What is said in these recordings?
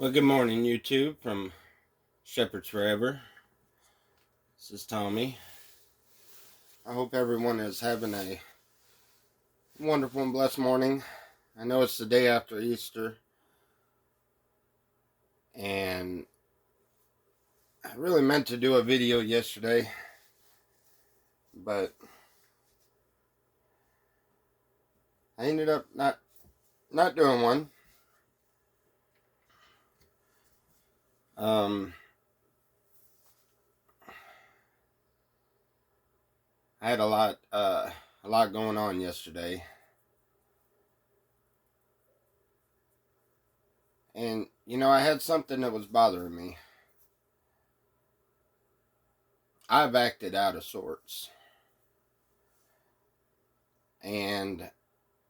Well, good morning, YouTube, from Shepherds Forever. This is Tommy. I hope everyone is having a wonderful and blessed morning. I know it's the day after Easter, and I really meant to do a video yesterday, but I ended up not doing one. I had a lot going on yesterday, and I had something that was bothering me. I've acted out of sorts, and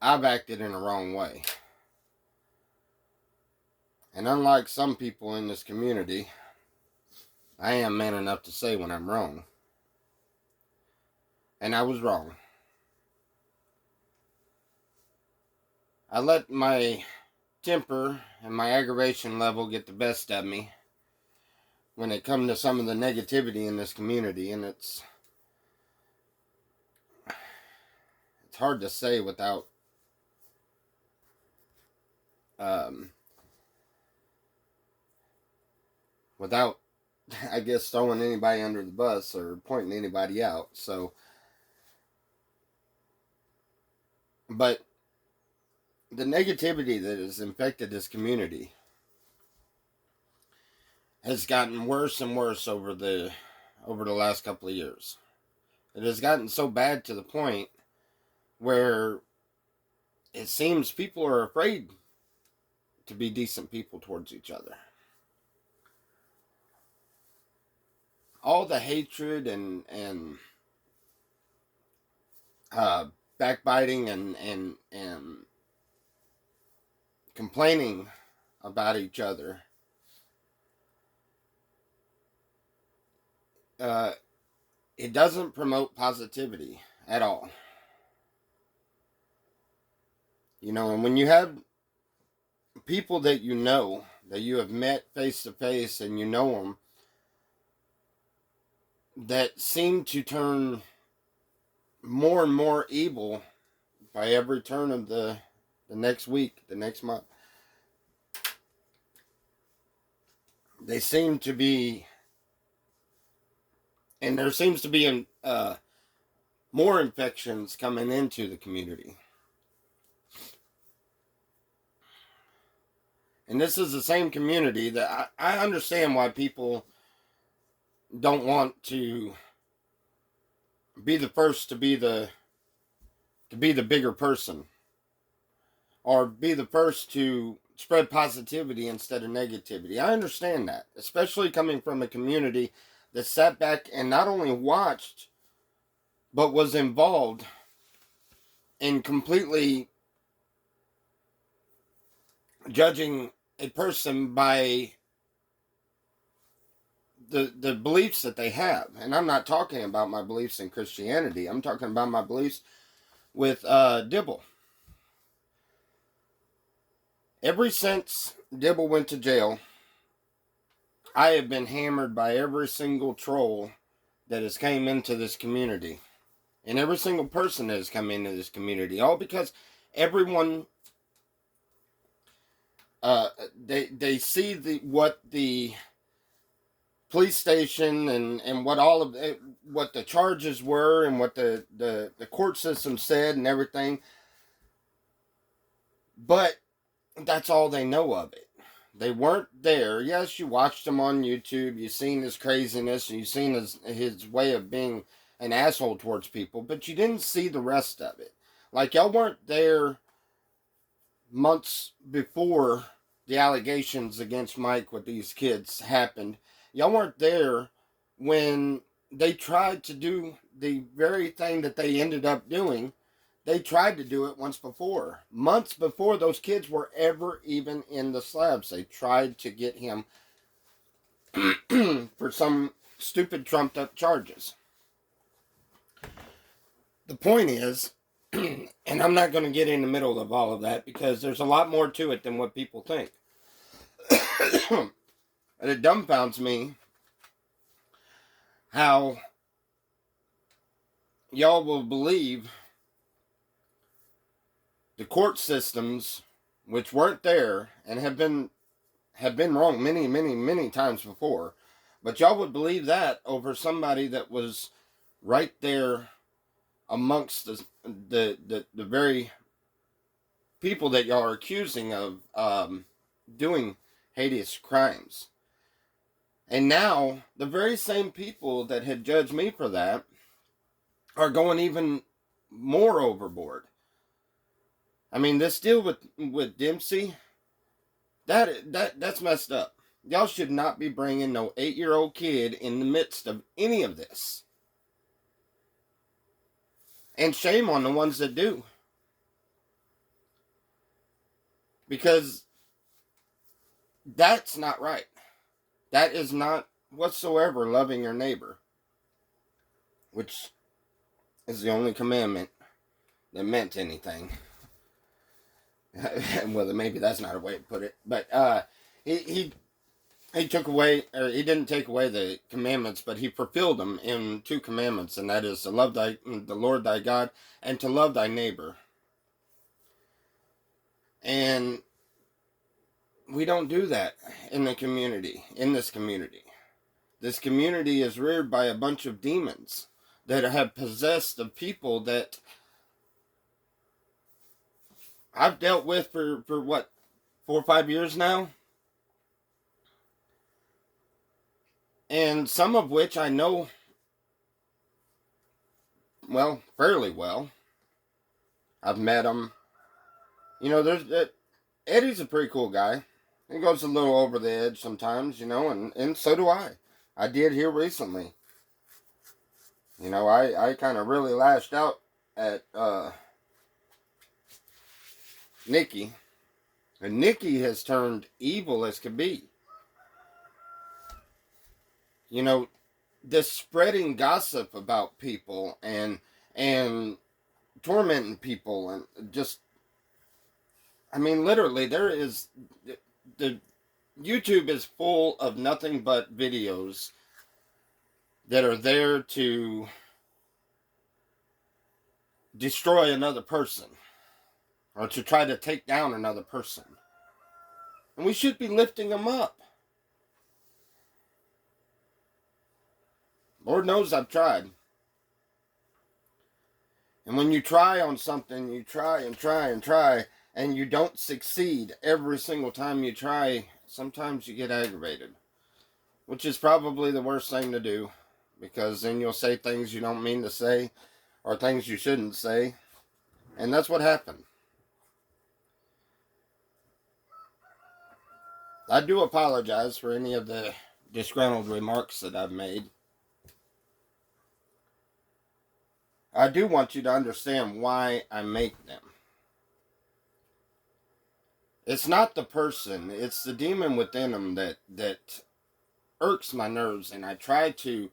I've acted in the wrong way. And unlike some people in this community, I am man enough to say when I'm wrong. And I was wrong. I let my temper and my aggravation level get the best of me when it comes to some of the negativity in this community. And it's hard to say without without I guess throwing anybody under the bus or pointing anybody out. But the negativity that has infected this community has gotten worse and worse over the last couple of years. It has gotten so bad to the point where it seems people are afraid to be decent people towards each other. All the hatred and backbiting and complaining about each other it doesn't promote positivity at all. And when you have people that you have met face to face and you know them, that seem to turn more and more evil by every turn of the next week, the next month. They seem to be, and there seems to be more infections coming into the community. And this is the same community that I understand why people don't want to be the first to be the bigger person, or be the first to spread positivity instead of negativity. I understand that, especially coming from a community that sat back and not only watched, but was involved in completely judging a person by the beliefs that they have. And I'm not talking about my beliefs in Christianity. I'm talking about my beliefs with Dibble. Ever since Dibble went to jail, I have been hammered by every single troll that has came into this community. And every single person that has come into this community. All because everyone, they see what the police station and what all of it, what the charges were and what the court system said and everything. But that's all they know of it. They weren't there. Yes, you watched him on YouTube. You seen his craziness and you seen his way of being an asshole towards people, but you didn't see the rest of it. Like, y'all weren't there months before the allegations against Mike with these kids happened. Y'all weren't there when they tried to do the very thing that they ended up doing. They tried to do it once before. Months before those kids were ever even in the slabs. They tried to get him for some stupid trumped up charges. The point is, and I'm not going to get in the middle of all of that because there's a lot more to it than what people think. And it dumbfounds me how y'all will believe the court systems, which weren't there and have been wrong many, many, many times before, but y'all would believe that over somebody that was right there amongst the very people that y'all are accusing of doing heinous crimes. And now, the very same people that had judged me for that are going even more overboard. I mean, this deal with Dempsey, that's messed up. Y'all should not be bringing no 8-year-old kid in the midst of any of this. And shame on the ones that do. Because that's not right. That is not whatsoever loving your neighbor. Which is the only commandment that meant anything. Well, maybe that's not a way to put it. But he took away, or he didn't take away the commandments, but he fulfilled them in 2 commandments, and that is to love the Lord thy God and to love thy neighbor. And we don't do that in the community, in this community. This community is reared by a bunch of demons that have possessed the people that I've dealt with for what, 4 or 5 years now? And some of which I know, well, fairly well. I've met them. You know, Eddie's a pretty cool guy. He goes a little over the edge sometimes, you know, and so do I. I did here recently. You know, I kind of really lashed out at Nikki. And Nikki has turned evil as could be. You know, this spreading gossip about people and tormenting people and just, I mean, literally, there is, the YouTube is full of nothing but videos that are there to destroy another person or to try to take down another person. And we should be lifting them up. Lord knows I've tried. And when you try on something, you try and try and try, and you don't succeed every single time you try, sometimes you get aggravated. Which is probably the worst thing to do, because then you'll say things you don't mean to say, or things you shouldn't say. And that's what happened. I do apologize for any of the disgruntled remarks that I've made. I do want you to understand why I make them. It's not the person, it's the demon within them that irks my nerves, and I try to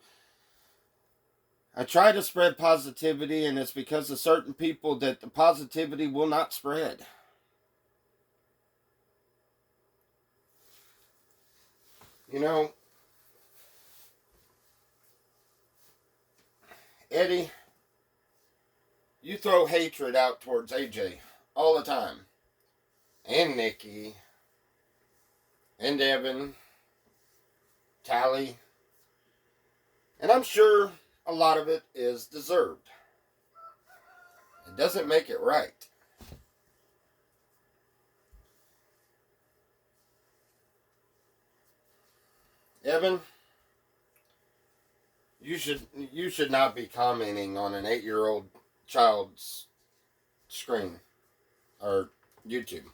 spread positivity, and it's because of certain people that the positivity will not spread. You know, Eddie, you throw hatred out towards AJ all the time. And Nikki. And Evan. Tally. And I'm sure a lot of it is deserved. It doesn't make it right. Evan, you should not be commenting on an 8-year-old child's screen or YouTube.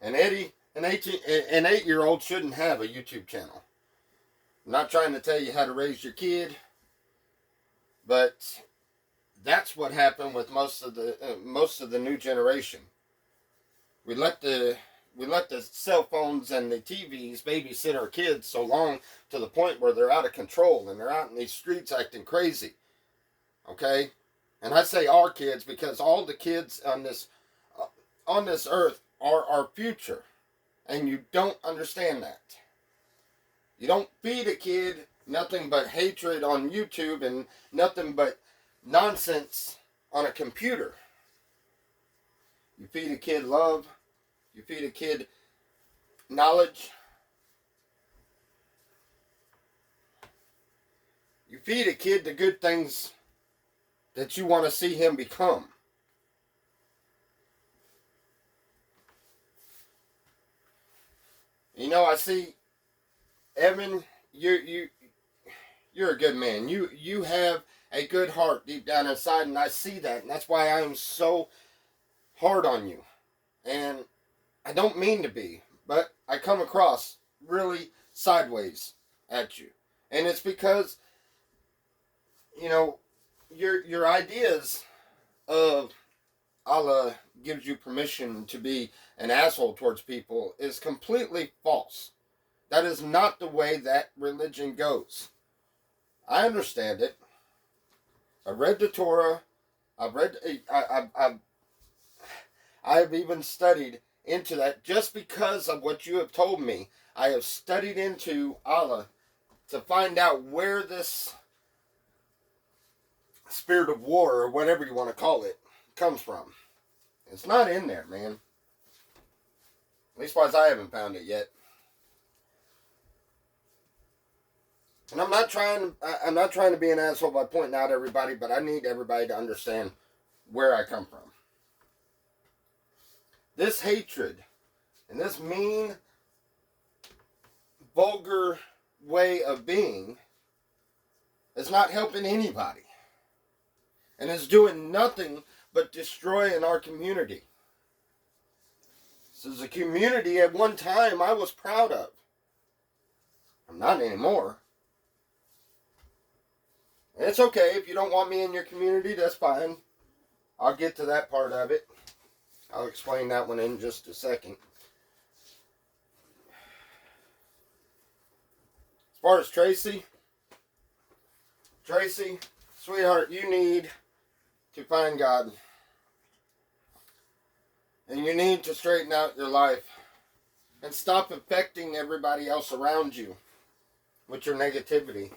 And Eddie, an 8-year-old shouldn't have a YouTube channel. I'm not trying to tell you how to raise your kid, but that's what happened with most of the new generation. We let the cell phones and the TVs babysit our kids so long to the point where they're out of control and they're out in these streets acting crazy. Okay? And I say our kids because all the kids on this earth are our future. And you don't understand that. You don't feed a kid nothing but hatred on YouTube and nothing but nonsense on a computer. You feed a kid love. You feed a kid knowledge. You feed a kid the good things that you want to see him become. You know, I see, Evan, you're a good man. You have a good heart deep down inside, and I see that, and that's why I am so hard on you. And I don't mean to be, but I come across really sideways at you. And it's because, you know, your ideas of Allah gives you permission to be an asshole towards people is completely false. That is not the way that religion goes. I understand it. I've read the Torah. I've even studied into that just because of what you have told me. I have studied into Allah to find out where this spirit of war, or whatever you want to call it, comes from. It's not in there, man. At least as I haven't found it yet. And I'm not trying to be an asshole by pointing out everybody, but I need everybody to understand where I come from. This hatred and this mean, vulgar way of being is not helping anybody. And is doing nothing but destroying our community. This is a community at one time I was proud of. I'm not anymore. And it's okay if you don't want me in your community, that's fine. I'll get to that part of it. I'll explain that one in just a second. As far as Tracy, sweetheart, you need to find God. And you need to straighten out your life. And stop affecting everybody else around you with your negativity.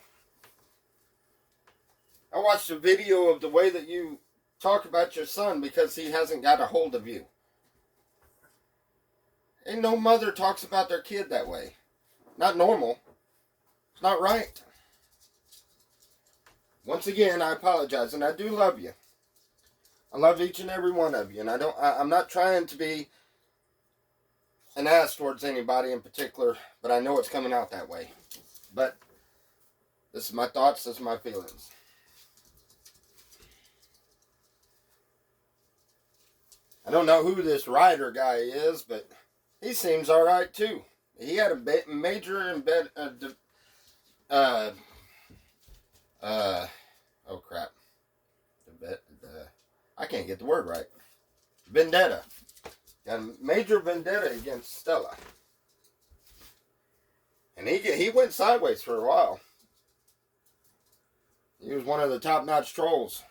I watched a video of the way that you talk about your son because he hasn't got a hold of you. Ain't no mother talks about their kid that way. Not normal. It's not right. Once again, I apologize, and I do love you. I love each and every one of you, and I'm not trying to be an ass towards anybody in particular, but I know it's coming out that way. But this is my thoughts, this is my feelings. I don't know who this Ryder guy is, but he seems alright too. He had a major oh crap. I can't get the word right. Vendetta. Got a major vendetta against Stella. And he went sideways for a while. He was one of the top-notch trolls.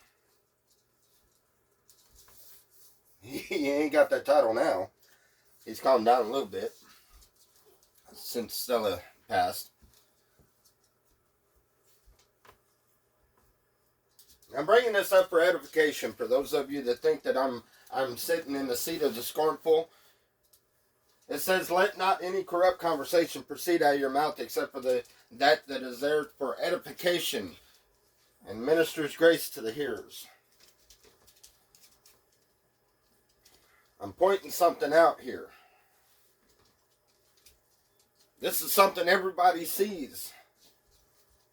He ain't got that title now. He's calmed down a little bit since Stella passed. I'm bringing this up for edification for those of you that think that I'm sitting in the seat of the scornful. It says, "Let not any corrupt conversation proceed out of your mouth, except for that is there for edification, and ministers grace to the hearers." I'm pointing something out here. This is something everybody sees.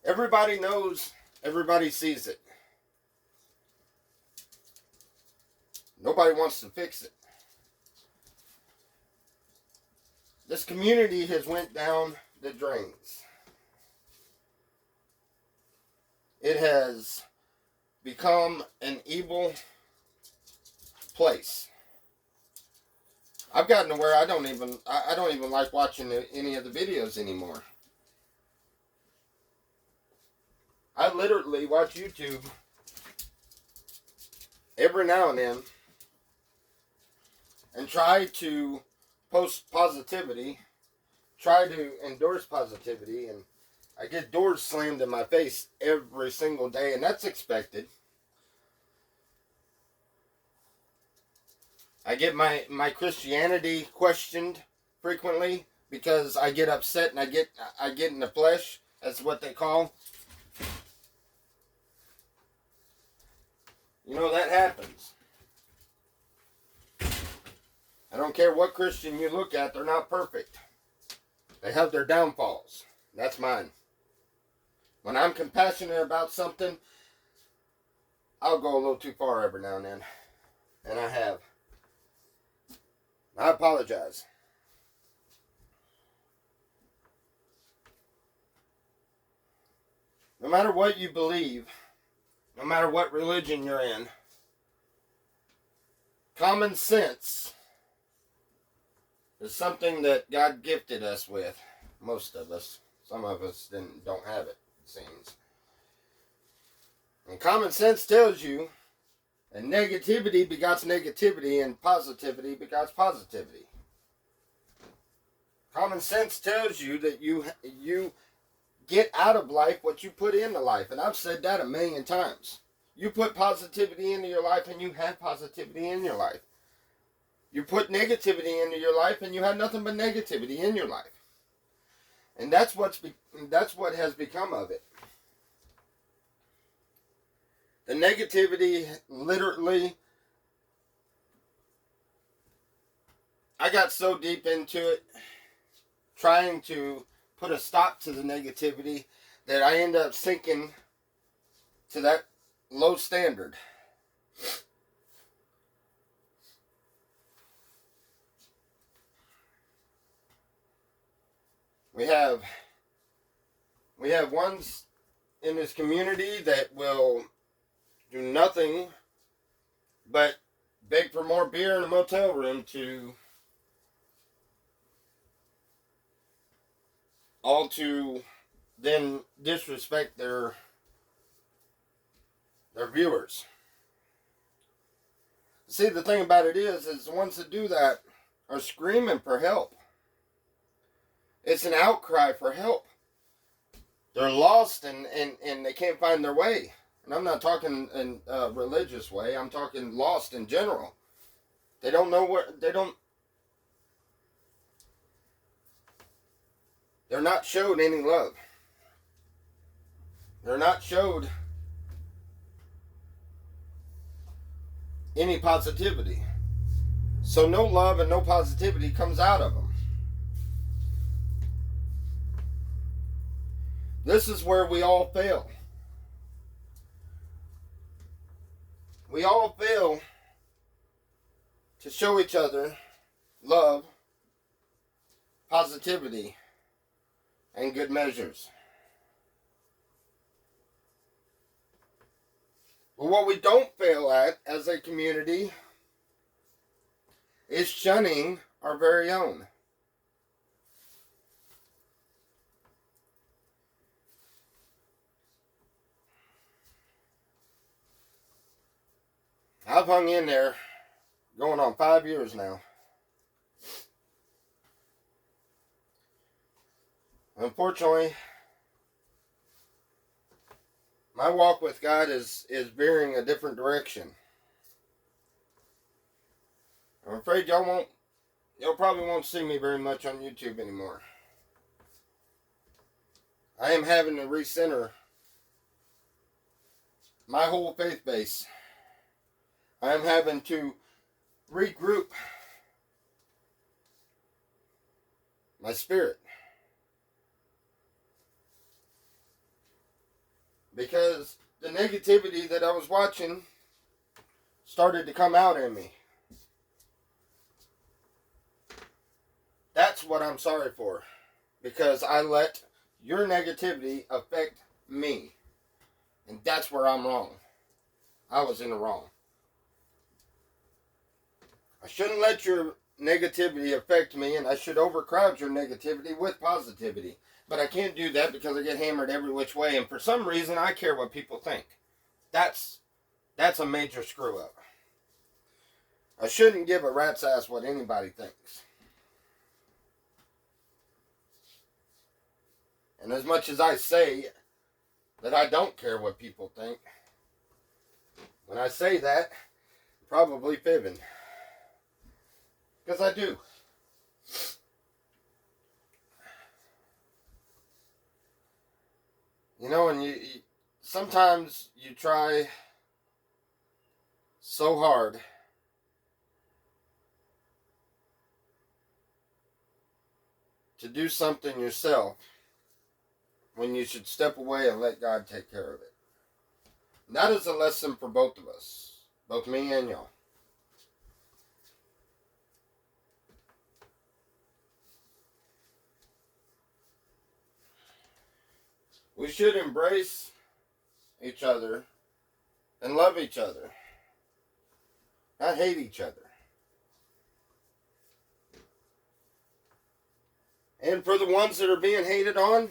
Everybody knows, everybody sees it. Nobody wants to fix it. This community has went down the drains. It has become an evil place. I've gotten to where I don't even like watching any of the videos anymore. I literally watch YouTube every now and then and try to post positivity, try to endorse positivity, and I get doors slammed in my face every single day, and that's expected. I get my Christianity questioned frequently because I get upset and I get in the flesh. That's what they call. You know, that happens. I don't care what Christian you look at, they're not perfect. They have their downfalls. That's mine. When I'm compassionate about something, I'll go a little too far every now and then. And I have. I apologize. No matter what you believe, no matter what religion you're in, common sense is something that God gifted us with. Most of us. Some of us don't have it, it seems. And common sense tells you that negativity begots negativity and positivity begots positivity. Common sense tells you that you get out of life what you put into life. And I've said that a million times. You put positivity into your life and you have positivity in your life. You put negativity into your life and you have nothing but negativity in your life. And that's what has become of it. The negativity, literally, I got so deep into it, trying to put a stop to the negativity, that I end up sinking to that low standard. We have ones in this community that will do nothing but beg for more beer in a motel room to then disrespect their viewers. See, the thing about it is the ones that do that are screaming for help. It's an outcry for help. They're lost and they can't find their way. And I'm not talking in a religious way. I'm talking lost in general. They don't know where, they're not showed any love. They're not showed any positivity. So no love and no positivity comes out of them. This is where we all fail. We all fail to show each other love, positivity, and good measures. But what we don't fail at as a community is shunning our very own. I've hung in there going on 5 years now. Unfortunately, my walk with God is veering a different direction. I'm afraid y'all probably won't see me very much on YouTube anymore. I am having to recenter my whole faith base. I am having to regroup my spirit. Because the negativity that I was watching started to come out in me. That's what I'm sorry for. Because I let your negativity affect me. And that's where I'm wrong. I was in the wrong. I shouldn't let your negativity affect me, and I should overcrowd your negativity with positivity. But I can't do that because I get hammered every which way, and for some reason I care what people think. That's a major screw up. I shouldn't give a rat's ass what anybody thinks. And as much as I say that I don't care what people think, when I say that, I'm probably fibbing. Because I do. You know, and you sometimes you try so hard to do something yourself when you should step away and let God take care of it. And that is a lesson for both of us, both me and y'all. We should embrace each other and love each other, not hate each other. And for the ones that are being hated on,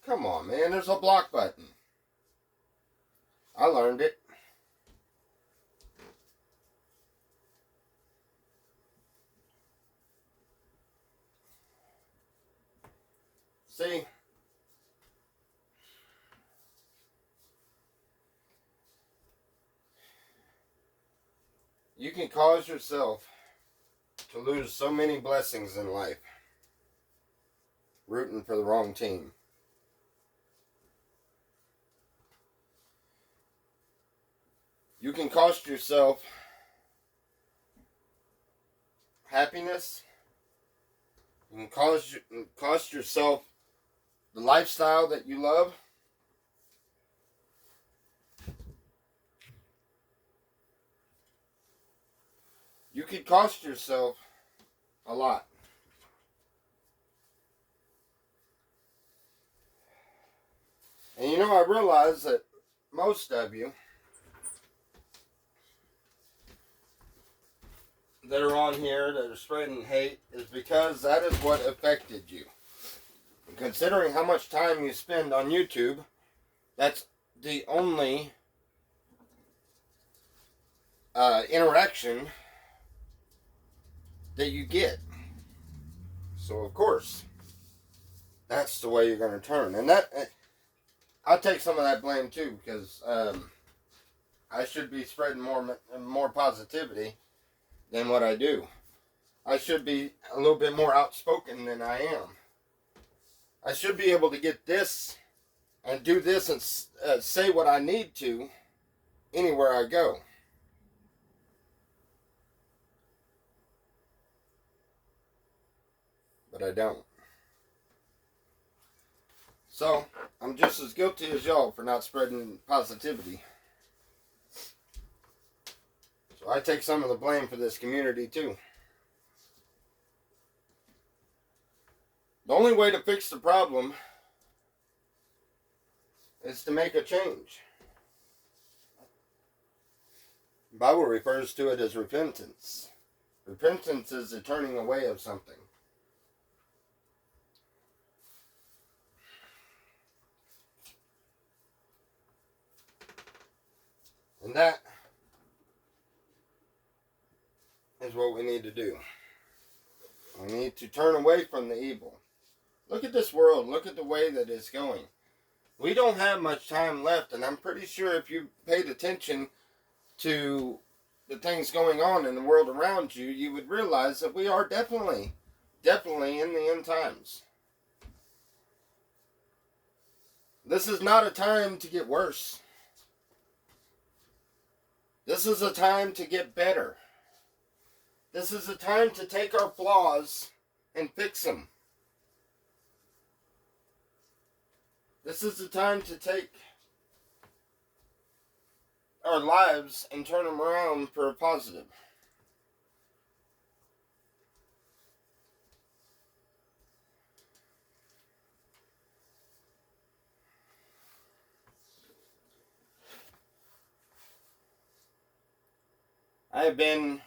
come on, man, there's a block button. I learned it. See, you can cause yourself to lose so many blessings in life rooting for the wrong team. You can cost yourself happiness. You can cost yourself the lifestyle that you love. You could cost yourself a lot. And you know, I realize that most of you that are on here that are spreading hate is because that is what affected you. And considering how much time you spend on YouTube, that's the only interaction that you get. So of course, that's the way you're going to turn. And that, I'll take some of that blame too, because I should be spreading more positivity than what I do. I should be a little bit more outspoken than I am. I should be able to get this and do this and say what I need to anywhere I go. But I don't. So, I'm just as guilty as y'all for not spreading positivity. So I take some of the blame for this community too. The only way to fix the problem is to make a change. The Bible refers to it as repentance. Repentance is the turning away of something. And that is what we need to do. We need to turn away from the evil. Look at this world. Look at the way that it's going. We don't have much time left, and I'm pretty sure if you paid attention to the things going on in the world around you, you would realize that we are definitely in the end times. This is not a time to get worse. This is a time to get better. This is a time to take our flaws and fix them. This is the time to take our lives and turn them around for a positive. I have been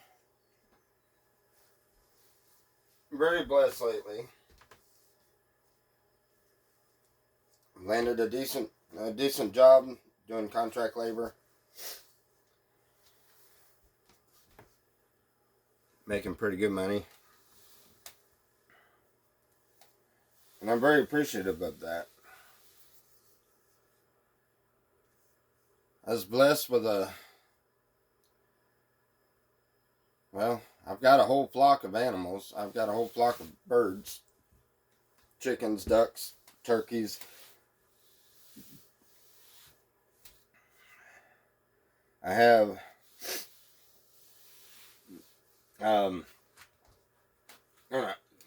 very blessed lately. Landed a decent job doing contract labor. Making pretty good money. And I'm very appreciative of that. I was blessed with well, I've got a whole flock of animals. I've got a whole flock of birds, chickens, ducks, turkeys. I have, um,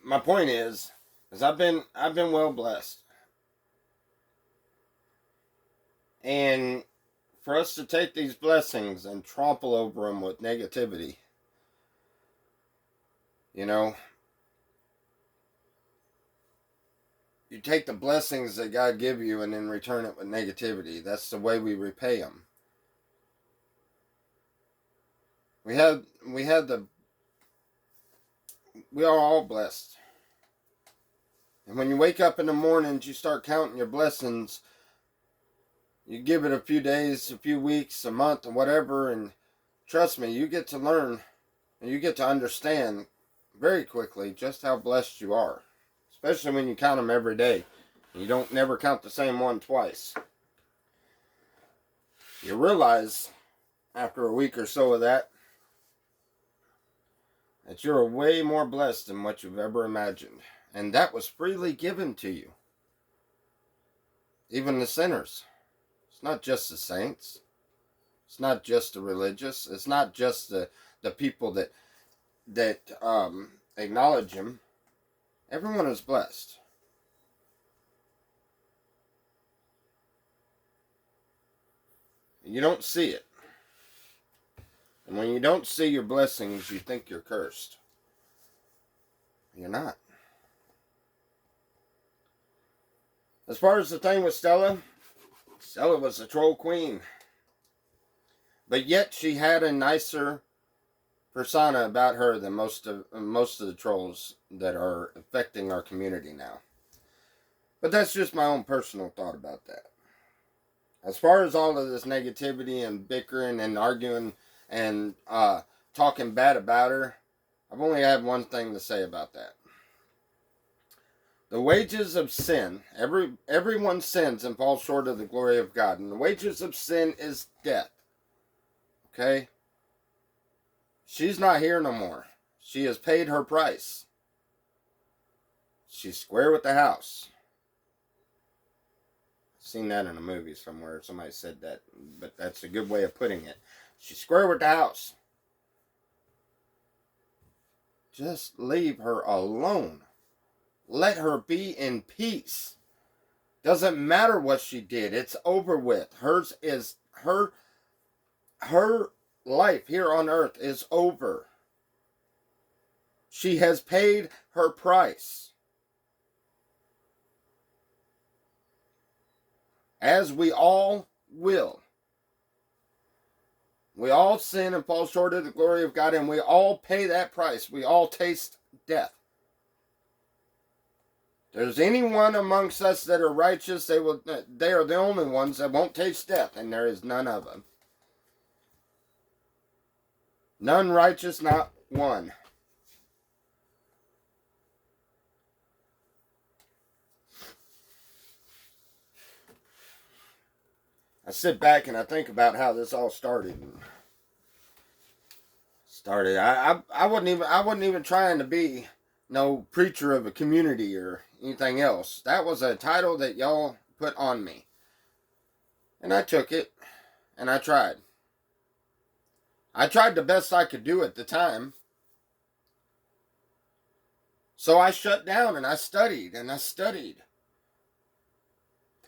my point is I've been well blessed. And for us to take these blessings and trample over them with negativity, you know, you take the blessings that God give you and then return it with negativity. That's the way we repay them. We are all blessed. And when you wake up in the mornings, you start counting your blessings. You give it a few days, a few weeks, a month, or whatever, and trust me, you get to learn and you get to understand very quickly just how blessed you are. Especially when you count them every day. You don't never count the same one twice. You realize after a week or so of that you're way more blessed than what you've ever imagined. And that was freely given to you. Even the sinners. It's not just the saints. It's not just the religious. It's not just the people that acknowledge him. Everyone is blessed. You don't see it. And when you don't see your blessings, you think you're cursed. You're not. As far as the thing with Stella, Stella was a troll queen. But yet she had a nicer persona about her than most of the trolls that are affecting our community now. But that's just my own personal thought about that. As far as all of this negativity and bickering and arguing and talking bad about her, I've only had one thing to say about that. The wages of sin, everyone sins and falls short of the glory of God. And the wages of sin is death. Okay? She's not here no more. She has paid her price. She's square with the house. I've seen that in a movie somewhere. Somebody said that. But that's a good way of putting it. She's square with the house. Just leave her alone. Let her be in peace. Doesn't matter what she did. It's over with. Hers is her life here on earth is over. She has paid her price. As we all will. We all sin and fall short of the glory of God, and we all pay that price. We all taste death. There's anyone amongst us that are righteous, they are the only ones that won't taste death, and there is none of them. None righteous, not one. I sit back and I think about how this all started. I wasn't even trying to be no preacher of a community or anything else. That was a title that y'all put on me. And I took it, and I tried. I tried the best I could do at the time. So I shut down and I studied and I studied.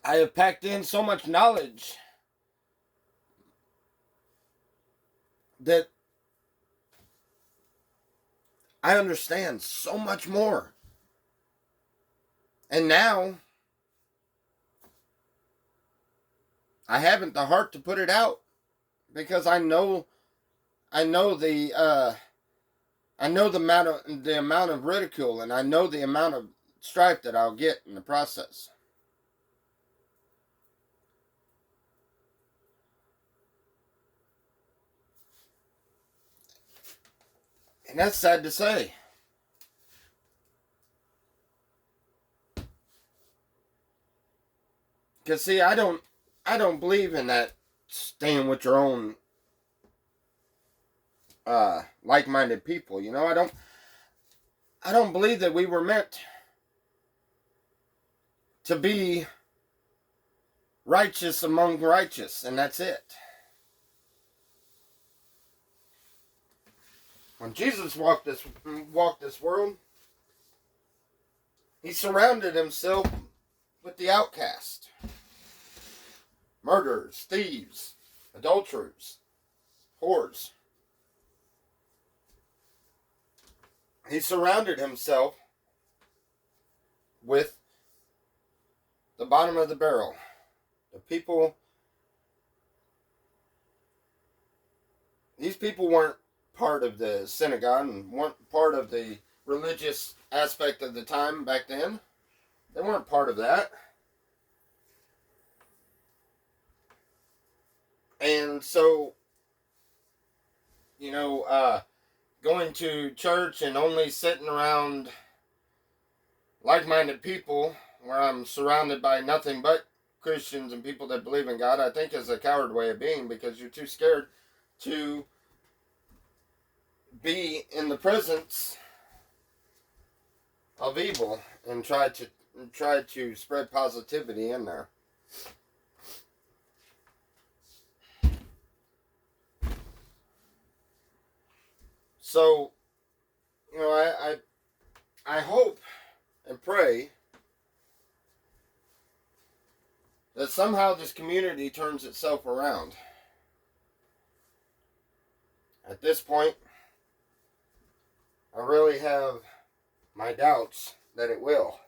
I have packed in so much knowledge that I understand so much more. And now I haven't the heart to put it out because I know the amount of ridicule, and I know the amount of strife that I'll get in the process. And that's sad to say. Because see, I don't believe in that staying with your own like-minded people. You know, I don't believe that we were meant to be righteous among righteous, and that's it. When Jesus walked this world, he surrounded himself with the outcast, murderers, thieves, adulterers, whores. He surrounded himself with the bottom of the barrel, the people. These people weren't part of the synagogue and weren't part of the religious aspect of the time back then. They weren't part of that. And so, going to church and only sitting around like-minded people where I'm surrounded by nothing but Christians and people that believe in God, I think is a coward way of being, because you're too scared to be in the presence of evil and try to spread positivity in there. So, I hope and pray that somehow this community turns itself around. At this point, I really have my doubts that it will.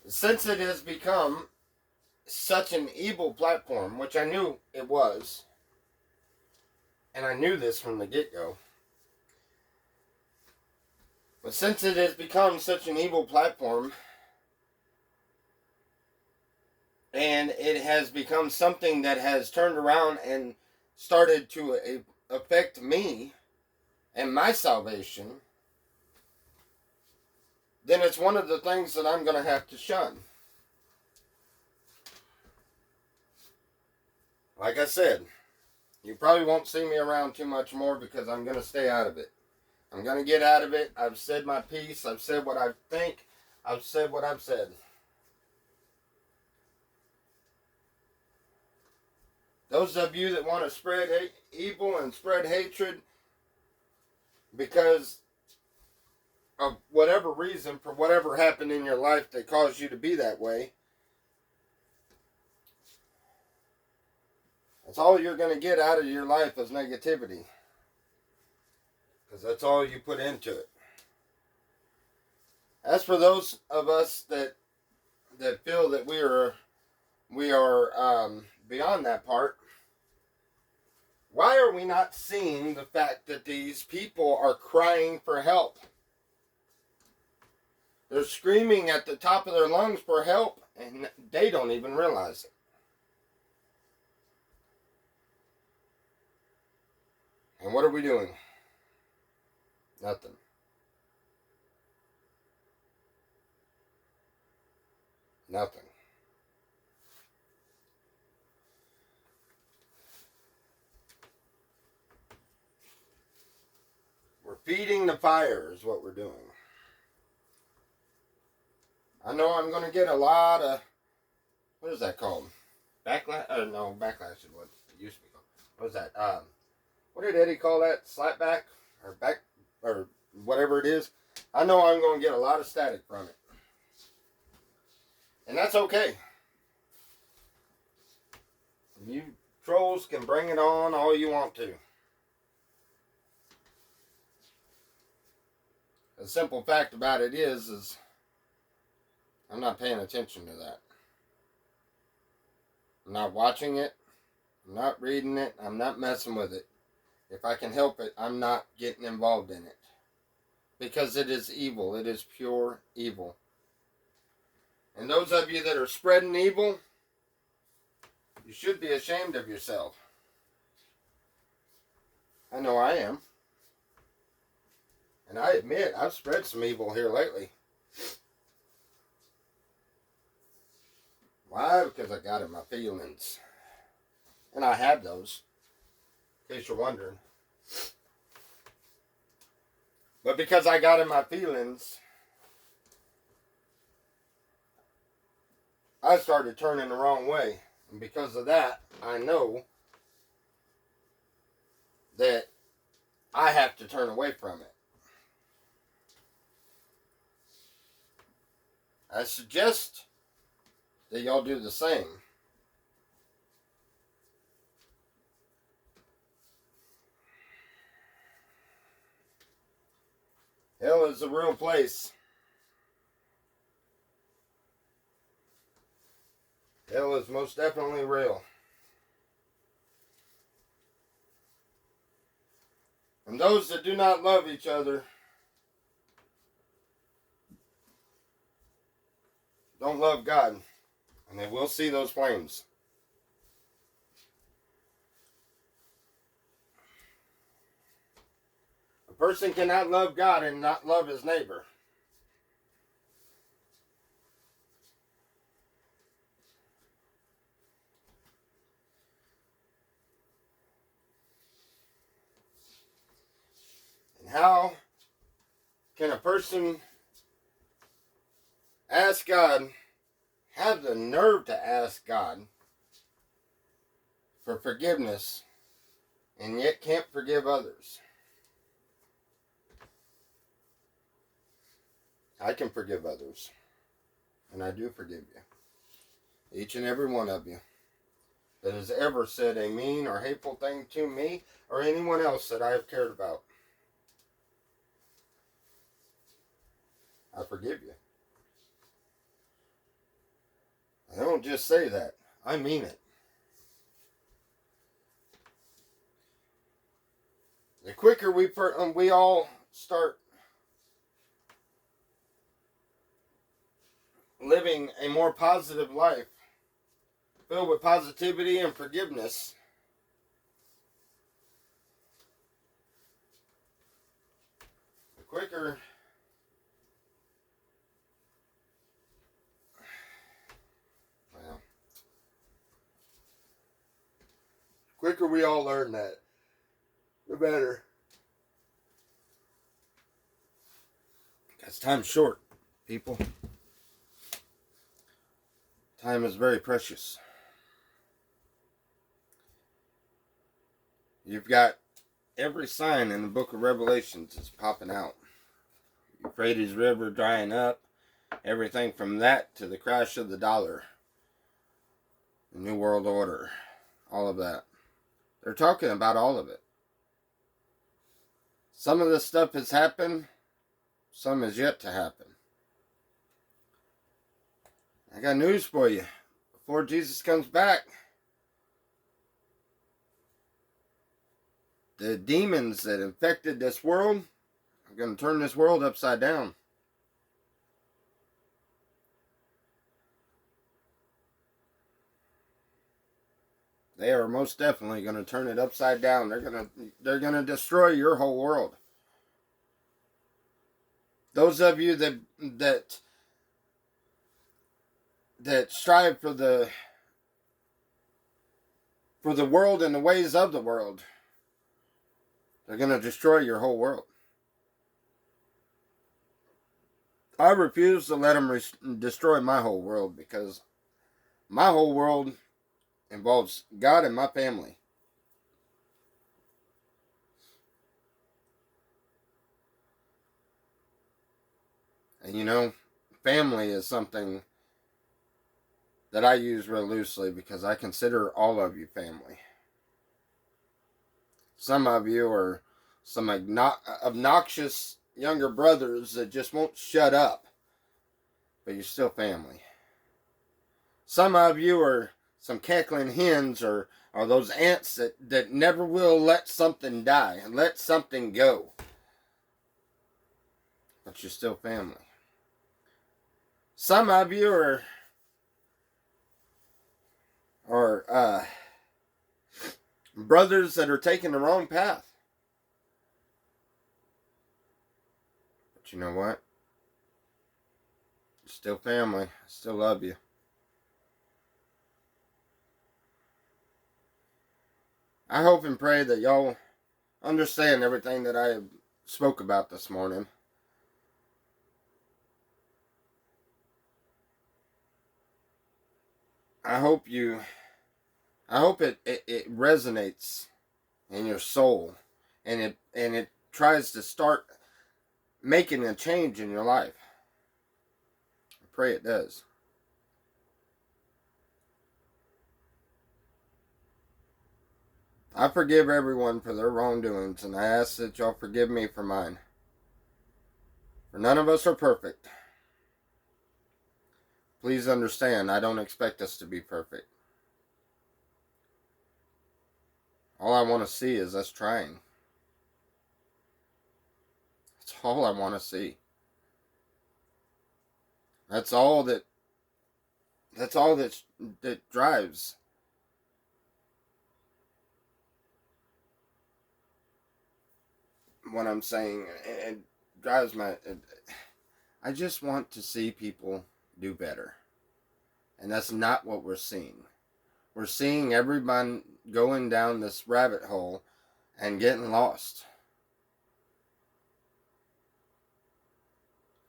Since it has become such an evil platform, which I knew it was, and I knew this from the get-go, but since it has become such an evil platform, and it has become something that has turned around and started to affect me and my salvation, then it's one of the things that I'm going to have to shun. Like I said, you probably won't see me around too much more because I'm going to stay out of it. I'm going to get out of it. I've said my piece. I've said what I think. I've said what I've said. Those of you that want to spread evil and spread hatred because of whatever reason, for whatever happened in your life that caused you to be that way, that's all you're going to get out of your life is negativity. Because that's all you put into it. As for those of us that feel that we are beyond that part, why are we not seeing the fact that these people are crying for help? They're screaming at the top of their lungs for help, and they don't even realize it. And what are we doing? Nothing. Nothing. We're feeding the fire is what we're doing. I know I'm going to get a lot of, what is that called? Backlash? No, backlash is what it used to be called. What was that? What did Eddie call that? Slapback? Or back? Or whatever it is. I know I'm going to get a lot of static from it. And that's okay. You trolls can bring it on all you want to. The simple fact about it is I'm not paying attention to that. I'm not watching it. I'm not reading it. I'm not messing with it. If I can help it, I'm not getting involved in it. Because it is evil. It is pure evil. And those of you that are spreading evil, you should be ashamed of yourself. I know I am. And I admit, I've spread some evil here lately. Why? Because I got in my feelings. And I have those, in case you're wondering. But because I got in my feelings, I started turning the wrong way. And because of that, I know that I have to turn away from it. I suggest that y'all do the same. Hell is a real place. Hell is most definitely real. And those that do not love each other don't love God. And they will see those flames. A person cannot love God and not love his neighbor. And how can a person ask God, have the nerve to ask God for forgiveness, and yet can't forgive others? I can forgive others, and I do forgive you. Each and every one of you that has ever said a mean or hateful thing to me or anyone else that I have cared about. I forgive you. I don't just say that. I mean it. The quicker we all start living a more positive life, filled with positivity and forgiveness, the quicker we all learn that, the better. Because time's short, people. Time is very precious. You've got every sign in the book of Revelations is popping out. Euphrates River drying up. Everything from that to the crash of the dollar. The New World Order. All of that. They're talking about all of it. Some of this stuff has happened. Some is yet to happen. I got news for you. Before Jesus comes back, the demons that infected this world are going to turn this world upside down. They are most definitely going to turn it upside down. They're going to destroy your whole world. Those of you that strive for the world and the ways of the world, they're going to destroy your whole world. I refuse to let them destroy my whole world, because my whole world involves God and my family. And you know, family is something that I use real loosely, because I consider all of you family. Some of you are some obnoxious younger brothers that just won't shut up, but you're still family. Some of you are some cackling hens, or those ants that never will let something die and let something go, but you're still family. Some of you are brothers that are taking the wrong path. But you know what? Still family. I still love you. I hope and pray that y'all understand everything that I spoke about this morning. I hope it resonates in your soul, and it tries to start making a change in your life. I pray it does. I forgive everyone for their wrongdoings, and I ask that y'all forgive me for mine. For none of us are perfect. Please understand, I don't expect us to be perfect. All I want to see is us trying. That's all I want to see. That's all that that drives what I'm saying. It drives I just want to see people do better. And that's not what we're seeing. We're seeing everyone going down this rabbit hole and getting lost.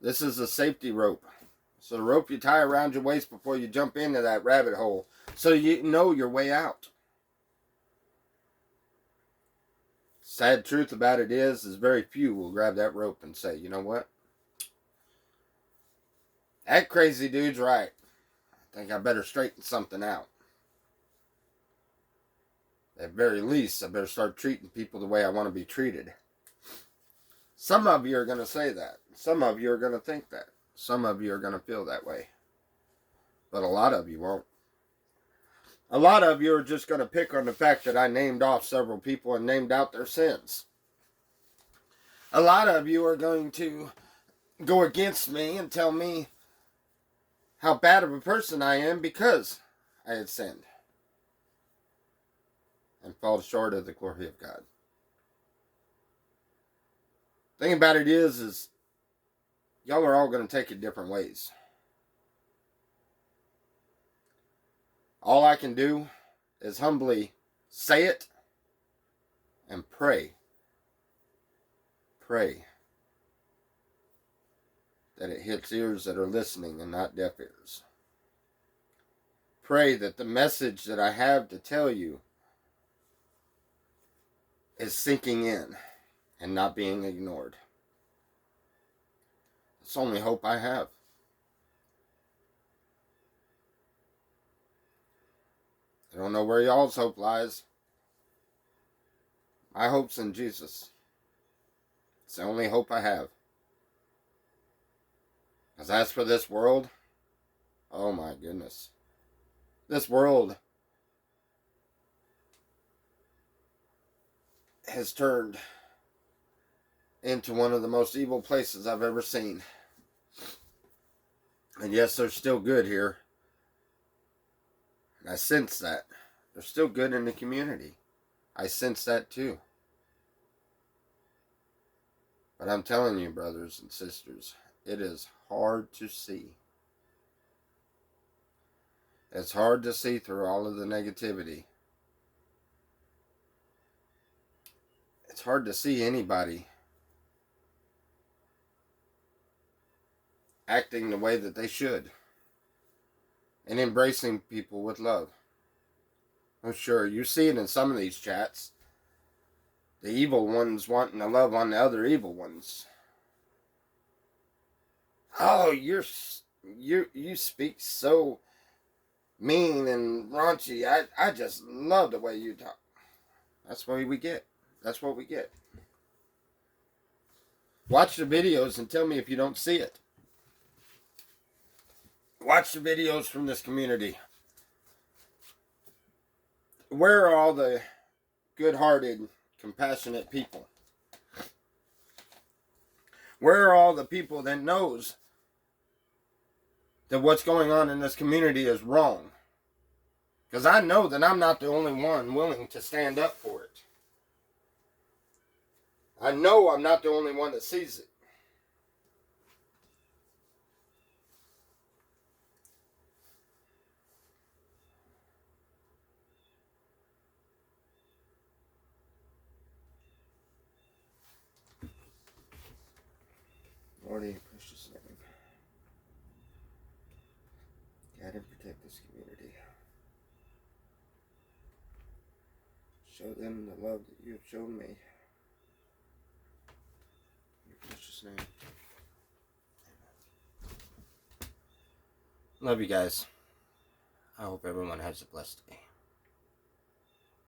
This is a safety rope. So the rope you tie around your waist before you jump into that rabbit hole, so you know your way out. Sad truth about it is very few will grab that rope and say, you know what? That crazy dude's right. I think I better straighten something out. At very least, I better start treating people the way I want to be treated. Some of you are going to say that. Some of you are going to think that. Some of you are going to feel that way. But a lot of you won't. A lot of you are just going to pick on the fact that I named off several people and named out their sins. A lot of you are going to go against me and tell me how bad of a person I am because I had sinned and fall short of the glory of God. The thing about it is y'all are all going to take it different ways. All I can do is humbly say it and pray. Pray that it hits ears that are listening and not deaf ears. Pray that the message that I have to tell you is sinking in and not being ignored. It's the only hope I have. I don't know where y'all's hope lies. My hope's in Jesus. It's the only hope I have. Because as for this world, oh my goodness. This world has turned into one of the most evil places I've ever seen. And yes, there's still good here. And I sense that. There's still good in the community. I sense that too. But I'm telling you, brothers and sisters, it is hard to see. It's hard to see through all of the negativity. It's hard to see anybody acting the way that they should and embracing people with love. I'm sure you see it in some of these chats. The evil ones wanting to love on the other evil ones. Oh, you speak so mean and raunchy. I just love the way you talk. That's what we get. That's what we get. Watch the videos and tell me if you don't see it. Watch the videos from this community. Where are all the good-hearted, compassionate people? Where are all the people that knows that what's going on in this community is wrong? Because I know that I'm not the only one willing to stand up for it. I know I'm not the only one that sees it. Lord, in your precious name. Guide and protect this community. Show them the love that you have shown me. In your precious name. Amen. Love you guys. I hope everyone has a blessed day.